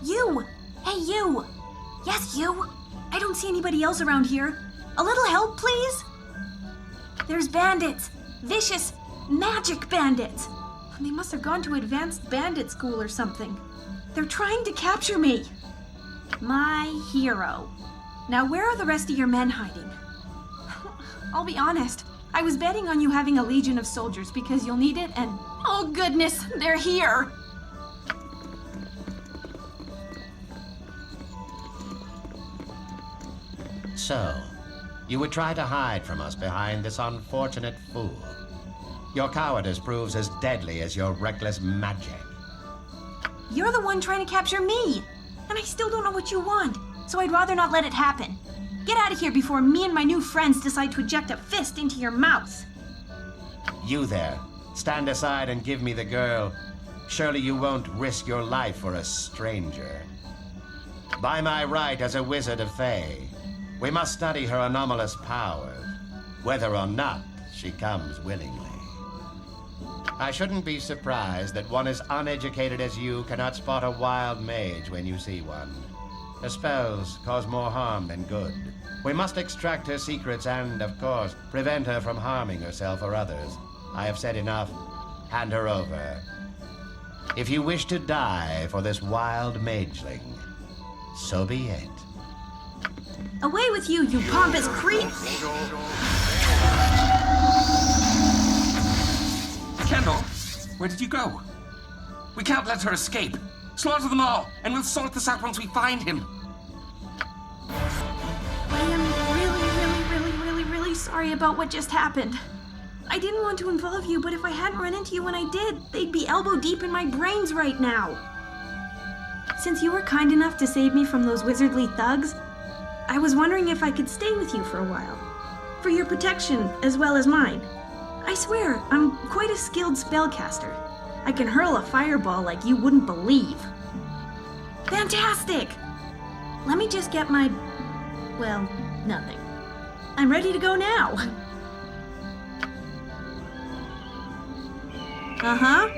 You! Hey, you! Yes, you! I don't see anybody else around here. A little help, please? There's bandits. Vicious, magic bandits. They must have gone to advanced bandit school or something. They're trying to capture me. My hero. Now, where are the rest of your men hiding? I'll be honest. I was betting on you having a legion of soldiers because you'll need it, and oh goodness, they're here! So, you would try to hide from us behind this unfortunate fool. Your cowardice proves as deadly as your reckless magic. You're the one trying to capture me, and I still don't know what you want, so I'd rather not let it happen. Get out of here before me and my new friends decide to eject a fist into your mouth. You there, stand aside and give me the girl. Surely you won't risk your life for a stranger. By my right as a wizard of Thay, we must study her anomalous powers, whether or not she comes willingly. I shouldn't be surprised that one as uneducated as you cannot spot a wild mage when you see one. Her spells cause more harm than good. We must extract her secrets and, of course, prevent her from harming herself or others. I have said enough. Hand her over. If you wish to die for this wild mageling, so be it. Away with you, you pompous creep! Kendall, where did you go? We can't let her escape. Slaughter them all, and we'll sort this out once we find him. I am really sorry about what just happened. I didn't want to involve you, but if I hadn't run into you when I did, they'd be elbow deep in my brains right now. Since you were kind enough to save me from those wizardly thugs, I was wondering if I could stay with you for a while. For your protection, as well as mine. I swear, I'm quite a skilled spellcaster. I can hurl a fireball like you wouldn't believe. Fantastic! Let me just get my... well, nothing. I'm ready to go now. Uh-huh.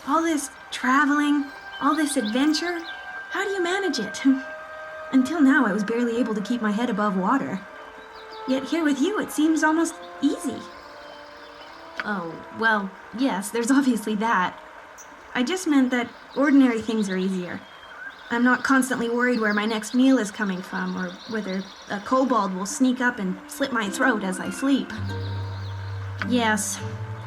All this traveling, all this adventure, how do you manage it? Until now, I was barely able to keep my head above water. Yet here with you, it seems almost easy. Oh, well, yes, there's obviously that. I just meant that ordinary things are easier. I'm not constantly worried where my next meal is coming from, or whether a kobold will sneak up and slit my throat as I sleep. Yes,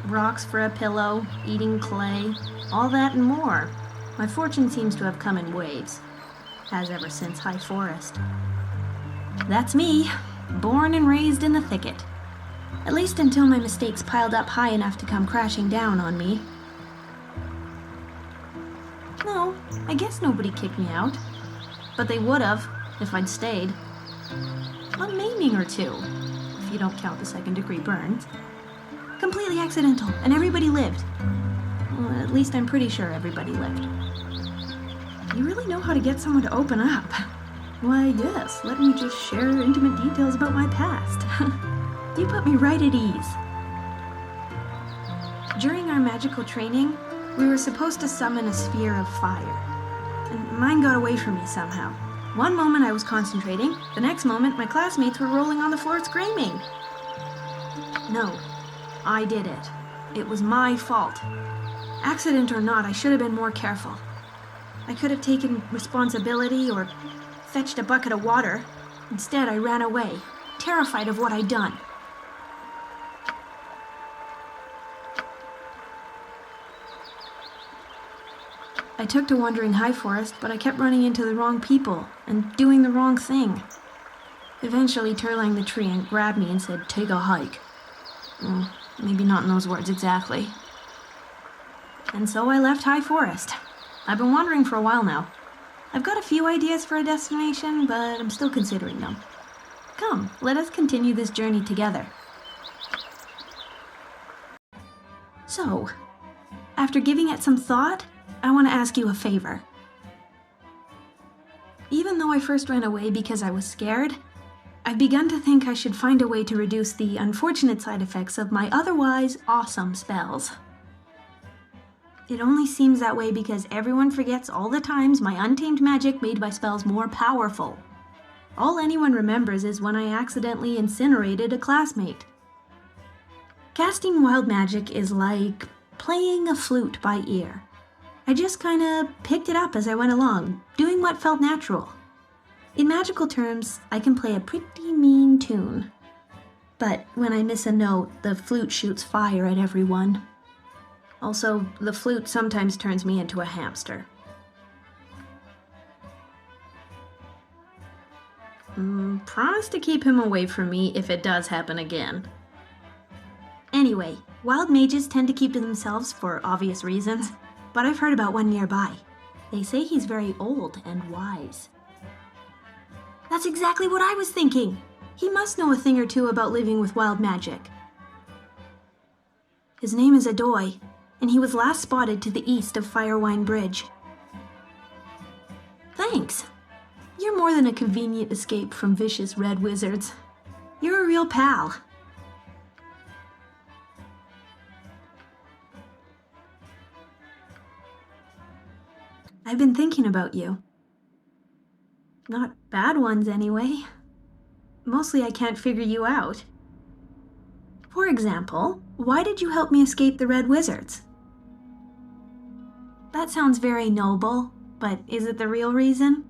rocks for a pillow, eating clay, all that and more. My fortune seems to have come in waves. Has ever since High Forest. That's me, born and raised in the thicket. At least until my mistakes piled up high enough to come crashing down on me. No, I guess nobody kicked me out. But they would have, if I'd stayed. A maiming or two, if you don't count the second-degree burns. Completely accidental, and everybody lived. Well, at least I'm pretty sure everybody lived. You really know how to get someone to open up. Why, yes, let me just share intimate details about my past. You put me right at ease. During our magical training, we were supposed to summon a sphere of fire. And mine got away from me somehow. One moment I was concentrating, the next moment my classmates were rolling on the floor screaming. No, I did it. It was my fault. Accident or not, I should have been more careful. I could have taken responsibility or fetched a bucket of water. Instead, I ran away, terrified of what I'd done. I took to wandering High Forest, but I kept running into the wrong people and doing the wrong thing. Eventually, Turlang the tree and grabbed me and said, "Take a hike." Maybe not in those words exactly. And so I left High Forest. I've been wandering for a while now. I've got a few ideas for a destination, but I'm still considering them. Come, let us continue this journey together. So, after giving it some thought, I want to ask you a favor. Even though I first ran away because I was scared, I've begun to think I should find a way to reduce the unfortunate side effects of my otherwise awesome spells. It only seems that way because everyone forgets all the times my untamed magic made my spells more powerful. All anyone remembers is when I accidentally incinerated a classmate. Casting wild magic is like playing a flute by ear. I just kinda picked it up as I went along, doing what felt natural. In magical terms, I can play a pretty mean tune. But when I miss a note, the flute shoots fire at everyone. Also, the flute sometimes turns me into a hamster. Promise to keep him away from me if it does happen again. Anyway, wild mages tend to keep to themselves for obvious reasons, but I've heard about one nearby. They say he's very old and wise. That's exactly what I was thinking! He must know a thing or two about living with wild magic. His name is Adoy, and he was last spotted to the east of Firewine Bridge. Thanks! You're more than a convenient escape from vicious red wizards. You're a real pal. I've been thinking about you. Not bad ones, anyway. Mostly I can't figure you out. For example, why did you help me escape the red wizards? That sounds very noble, but is it the real reason?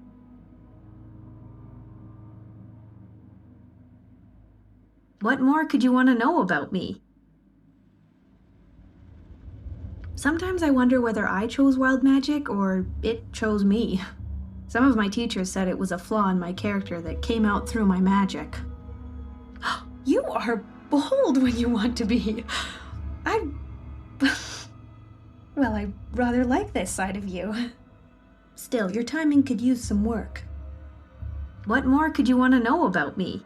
What more could you want to know about me? Sometimes I wonder whether I chose wild magic or it chose me. Some of my teachers said it was a flaw in my character that came out through my magic. You are bold when you want to be. Well, I rather like this side of you. Still, your timing could use some work. What more could you want to know about me?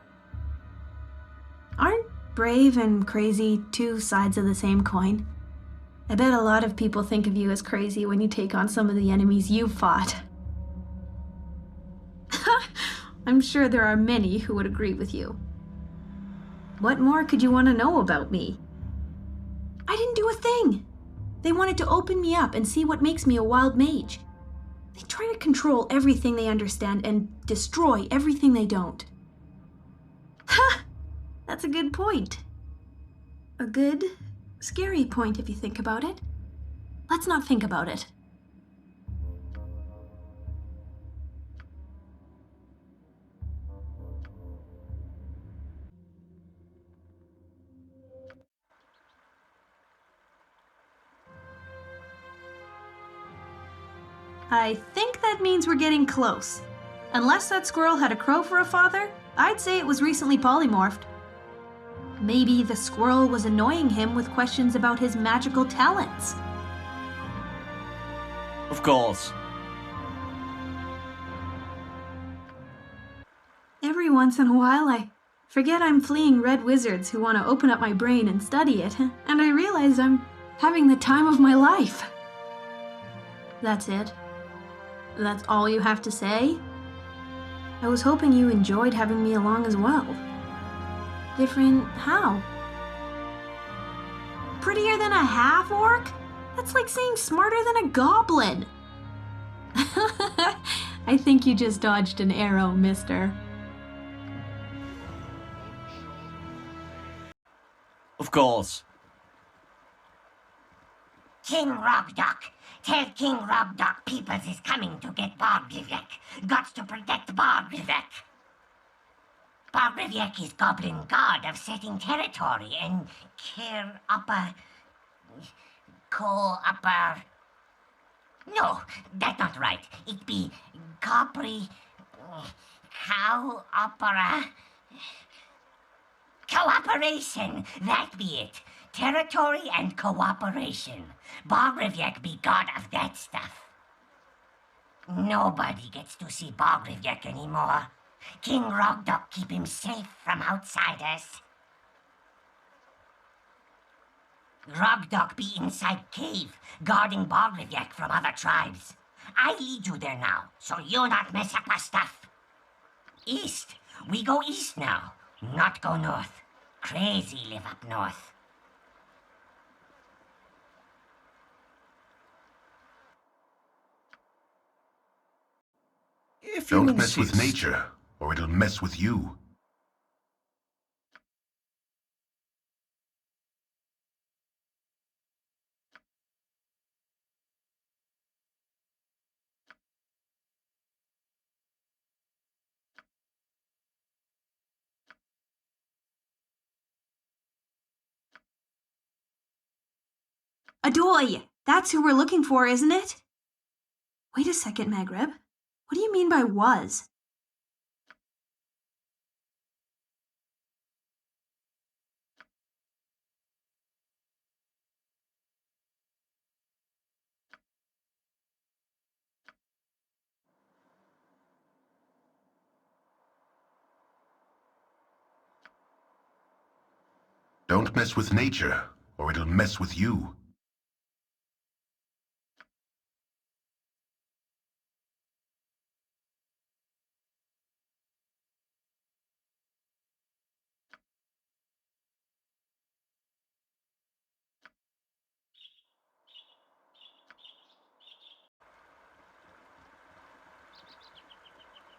Aren't brave and crazy two sides of the same coin? I bet a lot of people think of you as crazy when you take on some of the enemies you've fought. I'm sure there are many who would agree with you. What more could you want to know about me? I didn't do a thing! They wanted to open me up and see what makes me a wild mage. They try to control everything they understand and destroy everything they don't. Ha! That's a good point. A good, scary point if you think about it. Let's not think about it. I think that means we're getting close. Unless that squirrel had a crow for a father, I'd say it was recently polymorphed. Maybe the squirrel was annoying him with questions about his magical talents. Of course. Every once in a while, I forget I'm fleeing red wizards who want to open up my brain and study it, and I realize I'm having the time of my life. That's it. That's all you have to say? I was hoping you enjoyed having me along as well. Different how? Prettier than a half-orc? That's like saying smarter than a goblin. I think you just dodged an arrow, mister. Of course. King Rogdock. Tell King Rogdock Peoples is coming to get Bargrivek. Got to protect Bargrivek. Bargrivek is goblin god of setting territory and care upper... co-upper... No, that's not right. It be Capri... How opera... Cooperation, that be it. Territory and cooperation. Bargrivek be god of that stuff. Nobody gets to see Bargrivek anymore. King Rogdock keep him safe from outsiders. Rogdock be inside cave, guarding Bargrivek from other tribes. I lead you there now, so you not mess up our stuff. East. We go east now, not go north. Crazy live up north. If you Don't mess with insist. nature, or it'll mess with you. Adoy! That's who we're looking for, isn't it? Wait a second, Maghreb. What do you mean by was? Don't mess with nature, or it'll mess with you.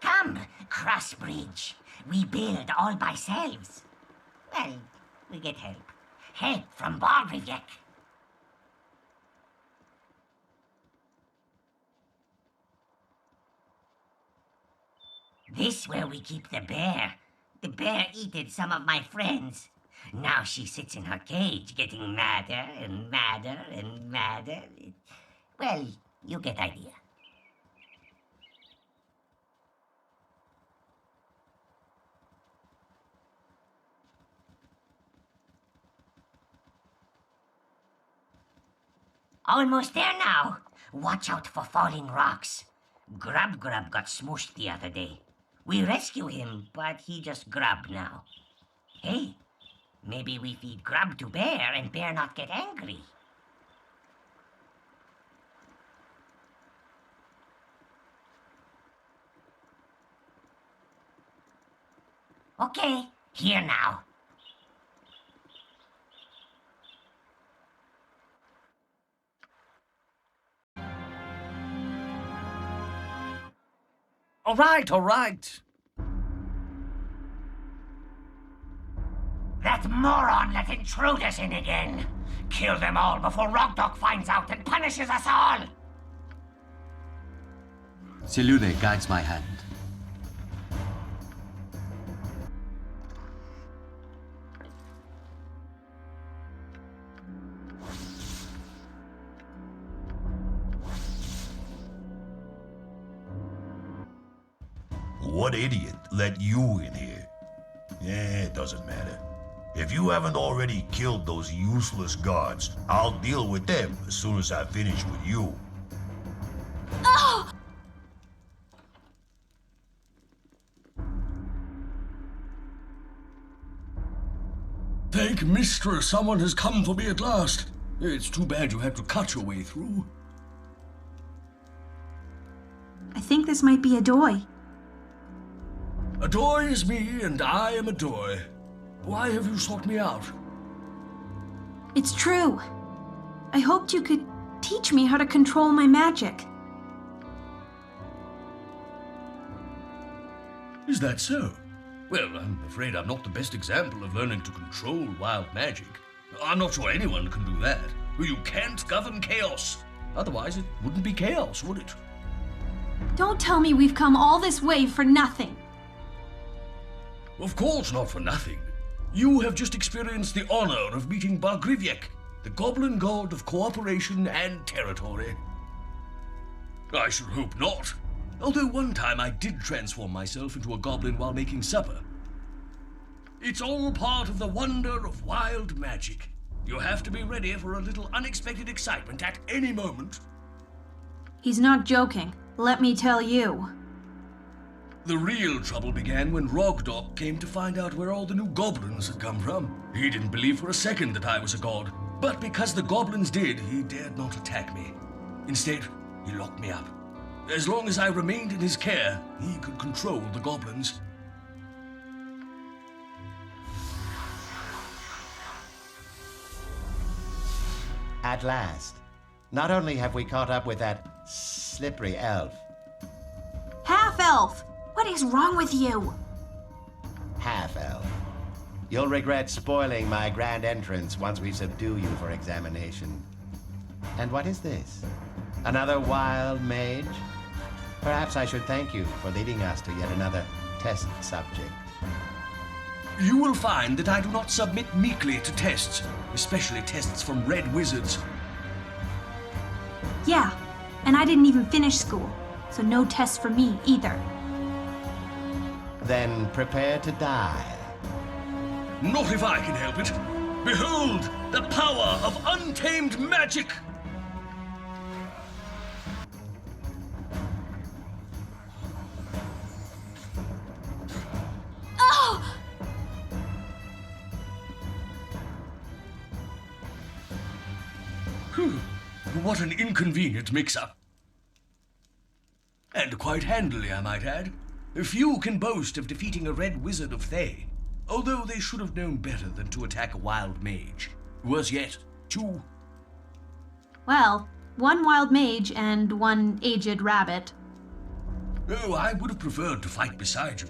Come, cross bridge. We build all by selves. Well, we get help. Help from Baldur. This where we keep the bear. The bear eated some of my friends. Now she sits in her cage, getting madder and madder and madder. Well, you get idea. Almost there now. Watch out for falling rocks. Grub got smooshed the other day. We rescue him, but he just grub now. Hey, maybe we feed grub to bear and bear not get angry. Okay, here now. All right, all right. That moron let intruders in again. Kill them all before Rogdog finds out and punishes us all. Silune guides my hand. What idiot let you in here? It doesn't matter. If you haven't already killed those useless guards, I'll deal with them as soon as I finish with you. Oh! Thank Mistress, someone has come for me at last. It's too bad you had to cut your way through. I think this might be Adoy. Adoy is me, and I am Adoy. Why have you sought me out? It's true. I hoped you could teach me how to control my magic. Is that so? Well, I'm afraid I'm not the best example of learning to control wild magic. I'm not sure anyone can do that. You can't govern chaos. Otherwise, it wouldn't be chaos, would it? Don't tell me we've come all this way for nothing. Of course not for nothing. You have just experienced the honor of meeting Maghreb, the goblin god of cooperation and territory. I should hope not. Although one time I did transform myself into a goblin while making supper. It's all part of the wonder of wild magic. You have to be ready for a little unexpected excitement at any moment. He's not joking, let me tell you. The real trouble began when Rogdog came to find out where all the new goblins had come from. He didn't believe for a second that I was a god, but because the goblins did, he dared not attack me. Instead, he locked me up. As long as I remained in his care, he could control the goblins. At last. Not only have we caught up with that slippery elf. Half-elf! half-elf! What is wrong with you? Half-elf. You'll regret spoiling my grand entrance once we subdue you for examination. And what is this? Another wild mage? Perhaps I should thank you for leading us to yet another test subject. You will find that I do not submit meekly to tests, especially tests from red wizards. Yeah, and I didn't even finish school, so no tests for me either. Then prepare to die. Not if I can help it. Behold, the power of untamed magic! Oh! What an inconvenient mix-up. And quite handily, I might add. Few can boast of defeating a red wizard of Thay, although they should have known better than to attack a wild mage. Worse yet, two. Well, one wild mage and one aged rabbit. Oh, I would have preferred to fight beside you.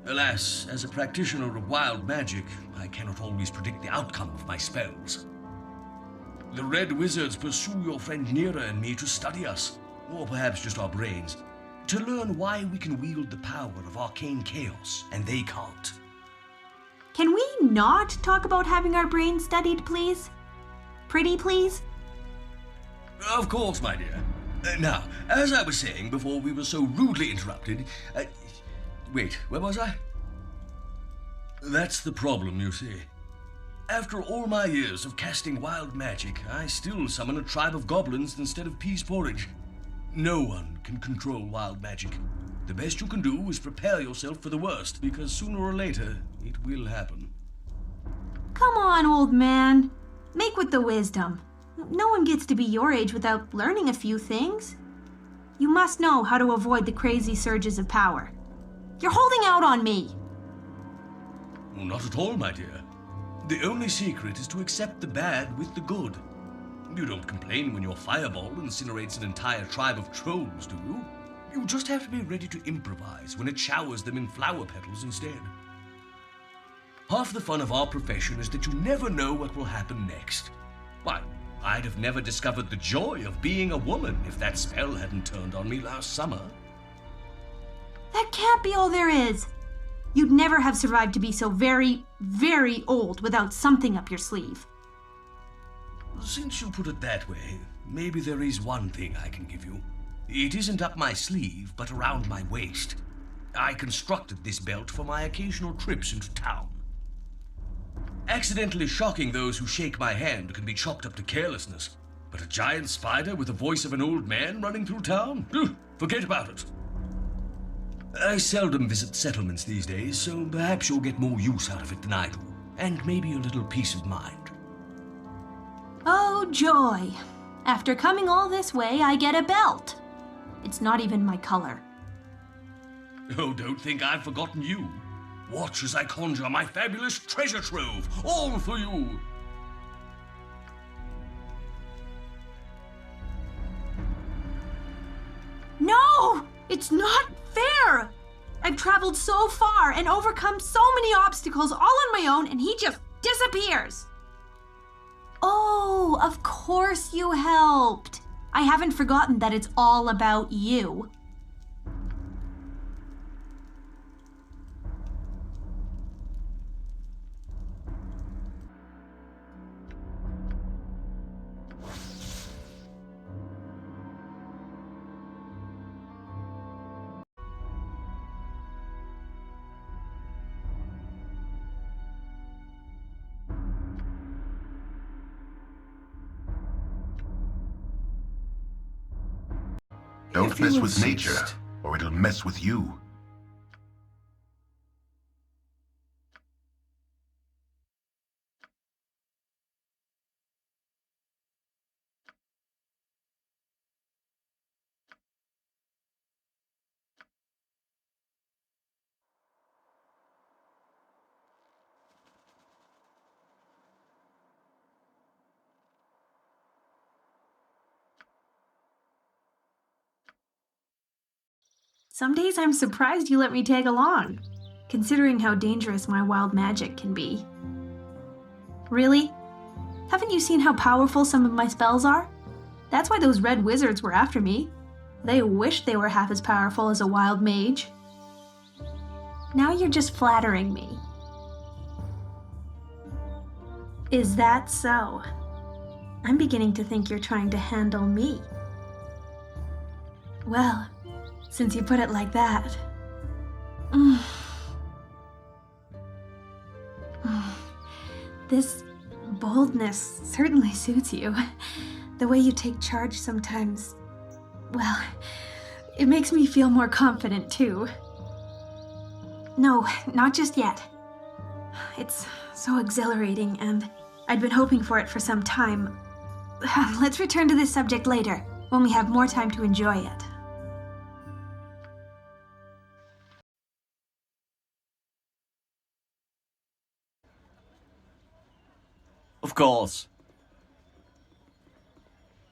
Alas, as a practitioner of wild magic, I cannot always predict the outcome of my spells. The red wizards pursue your friend Neera and me to study us, or perhaps just our brains, to learn why we can wield the power of arcane chaos, and they can't. Can we not talk about having our brains studied, please? Pretty, please? Of course, my dear. Now, as I was saying before we were so rudely interrupted, wait, where was I? That's the problem, you see. After all my years of casting wild magic, I still summon a tribe of goblins instead of peas porridge. No one can control wild magic. The best you can do is prepare yourself for the worst, because sooner or later, it will happen. Come on, old man. Make with the wisdom. No one gets to be your age without learning a few things. You must know how to avoid the crazy surges of power. You're holding out on me. Well, not at all, my dear. The only secret is to accept the bad with the good. You don't complain when your fireball incinerates an entire tribe of trolls, do you? You just have to be ready to improvise when it showers them in flower petals instead. Half the fun of our profession is that you never know what will happen next. Why, I'd have never discovered the joy of being a woman if that spell hadn't turned on me last summer. That can't be all there is. You'd never have survived to be so very, very old without something up your sleeve. Since you put it that way, maybe there is one thing I can give you. It isn't up my sleeve, but around my waist. I constructed this belt for my occasional trips into town. Accidentally shocking those who shake my hand can be chalked up to carelessness, but a giant spider with the voice of an old man running through town? Forget about it. I seldom visit settlements these days, so perhaps you'll get more use out of it than I do, and maybe a little peace of mind. Oh, joy. After coming all this way, I get a belt. It's not even my color. Oh, don't think I've forgotten you. Watch as I conjure my fabulous treasure trove, all for you. No! It's not fair! I've traveled so far and overcome so many obstacles all on my own, and he just disappears. Oh, of course you helped. I haven't forgotten that it's all about you. Don't mess with nature, or it'll mess with you. Some days I'm surprised you let me tag along, considering how dangerous my wild magic can be. Really? Haven't you seen how powerful some of my spells are? That's why those red wizards were after me. They wished they were half as powerful as a wild mage. Now you're just flattering me. Is that so? I'm beginning to think you're trying to handle me. Well, since you put it like that... This boldness certainly suits you. The way you take charge sometimes... Well, it makes me feel more confident, too. No, not just yet. It's so exhilarating, and I'd been hoping for it for some time. Let's return to this subject later, when we have more time to enjoy it. Of course.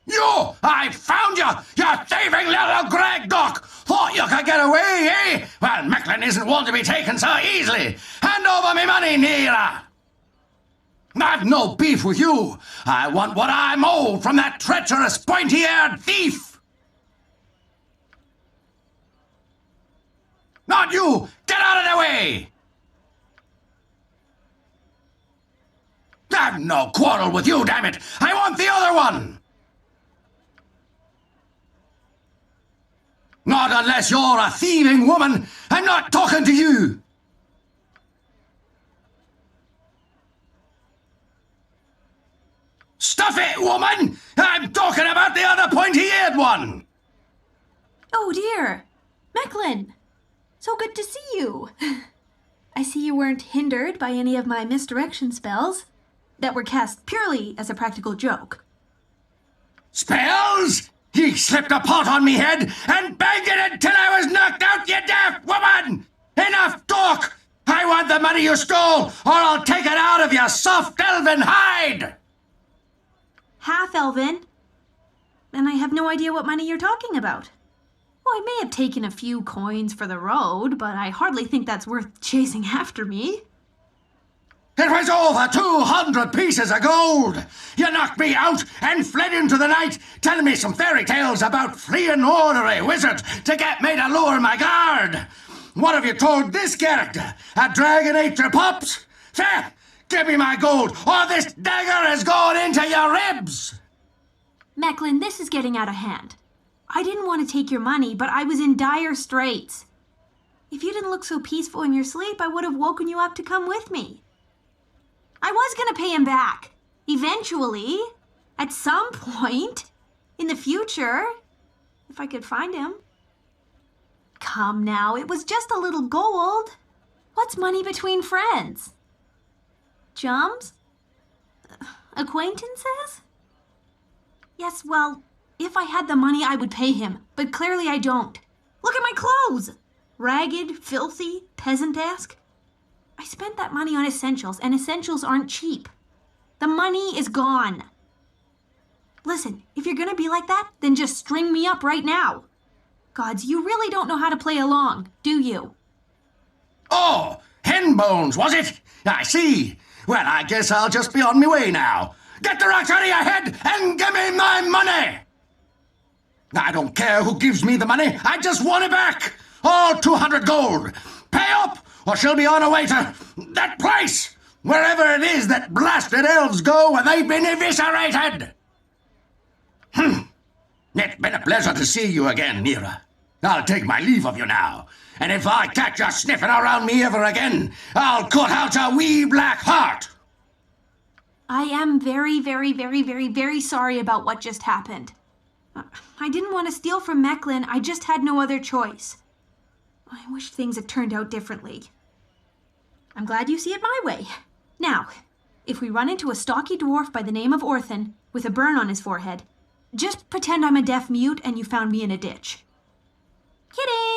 You! I found you! You thieving little Greg Duck! Thought you could get away, eh? Well, Mechlin isn't one to be taken so easily. Hand over me money, Neera! I've no beef with you. I want what I'm owed from that treacherous, pointy-eared thief! Not you! Get out of the way! I've no quarrel with you, damn it! I want the other one! Not unless you're a thieving woman. I'm not talking to you. Stuff it, woman! I'm talking about the other pointy-eared one! Oh dear! Mechlin! So good to see you! I see you weren't hindered by any of my misdirection spells that were cast purely as a practical joke. Spells? Ye slipped a pot on me head and banged it until I was knocked out, you daft woman! Enough talk! I want the money you stole, or I'll take it out of your soft elven hide! Half elven? And I have no idea what money you're talking about. Well, I may have taken a few coins for the road, but I hardly think that's worth chasing after me. It was over 200 pieces of gold. You knocked me out and fled into the night, telling me some fairy tales about fleeing ordinary wizards to get me to lower my guard. What have you told this character? A dragon ate your pups? Fair, give me my gold, or this dagger is going into your ribs. Mechlin, this is getting out of hand. I didn't want to take your money, but I was in dire straits. If you didn't look so peaceful in your sleep, I would have woken you up to come with me. I was going to pay him back. Eventually. At some point. In the future. If I could find him. Come now, it was just a little gold. What's money between friends? Chums? Acquaintances? Yes, well, if I had the money, I would pay him. But clearly I don't. Look at my clothes. Ragged, filthy, peasant-esque. I spent that money on essentials, and essentials aren't cheap. The money is gone. Listen, if you're gonna be like that, then just string me up right now. Gods, you really don't know how to play along, do you? Oh, hen bones, was it? I see. Well, I guess I'll just be on my way now. Get the rocks out of your head and give me my money! I don't care who gives me the money. I just want it back. All 200 gold. Pay up, or she'll be on her way to that place, wherever it is that blasted elves go when they've been eviscerated. It's been a pleasure to see you again, Neera. I'll take my leave of you now, and if I catch you sniffing around me ever again, I'll cut out your wee black heart. I am very, very, very, very, very sorry about what just happened. I didn't want to steal from Mechlin, I just had no other choice. I wish things had turned out differently. I'm glad you see it my way. Now, if we run into a stocky dwarf by the name of Orthan, with a burn on his forehead, just pretend I'm a deaf mute and you found me in a ditch. Kidding!